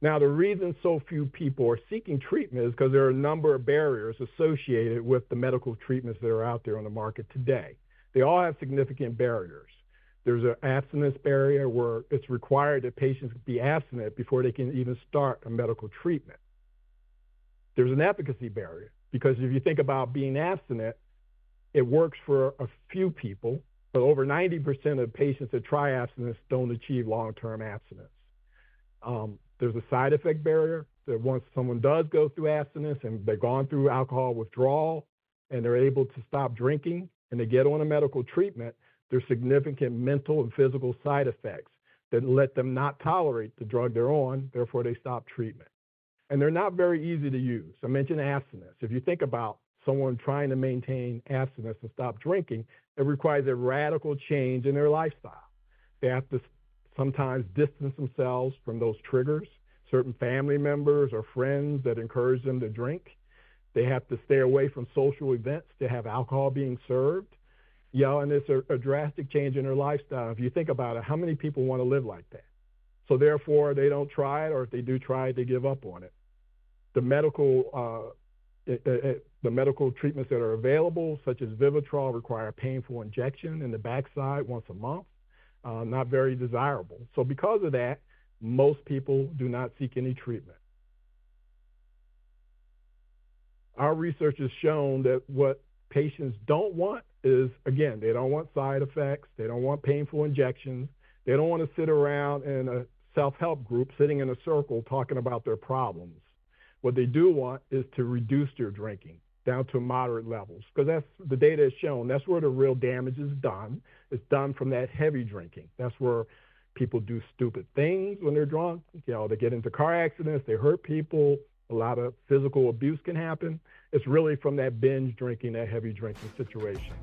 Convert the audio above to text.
Now, the reason so few people are seeking treatment is because there are a number of barriers associated with the medical treatments that are out there on the market today. They all have significant barriers. There's an abstinence barrier where it's required that patients be abstinent before they can even start a medical treatment. There's an efficacy barrier because if you think about being abstinent, it works for a few people, but over 90% of patients that try abstinence don't achieve long-term abstinence. There's a side effect barrier that once someone does go through abstinence and they've gone through alcohol withdrawal and they're able to stop drinking and they get on a medical treatment, there's significant mental and physical side effects that let them not tolerate the drug they're on, therefore they stop treatment. And they're not very easy to use. I mentioned abstinence. If you think about someone trying to maintain abstinence and stop drinking, it requires a radical change in their lifestyle. They have to sometimes distance themselves from those triggers, certain family members or friends that encourage them to drink. They have to stay away from social events to have alcohol being served. And it's a drastic change in their lifestyle. If you think about it, how many people want to live like that? So therefore, they don't try it, or if they do try it, they give up on it. The medical treatments that are available, such as Vivitrol, require a painful injection in the backside once a month. Not very desirable. So because of that, most people do not seek any treatment. Our research has shown that what patients don't want is, again, they don't want side effects, they don't want painful injections, they don't want to sit around in a self-help group sitting in a circle talking about their problems. What they do want is to reduce their drinking down to moderate levels, because that's the data has shown that's where the real damage is done. It's done from that heavy drinking. That's where people do stupid things when they're drunk. They get into car accidents, they hurt people, a lot of physical abuse can happen. It's really from that binge drinking, that heavy drinking situation.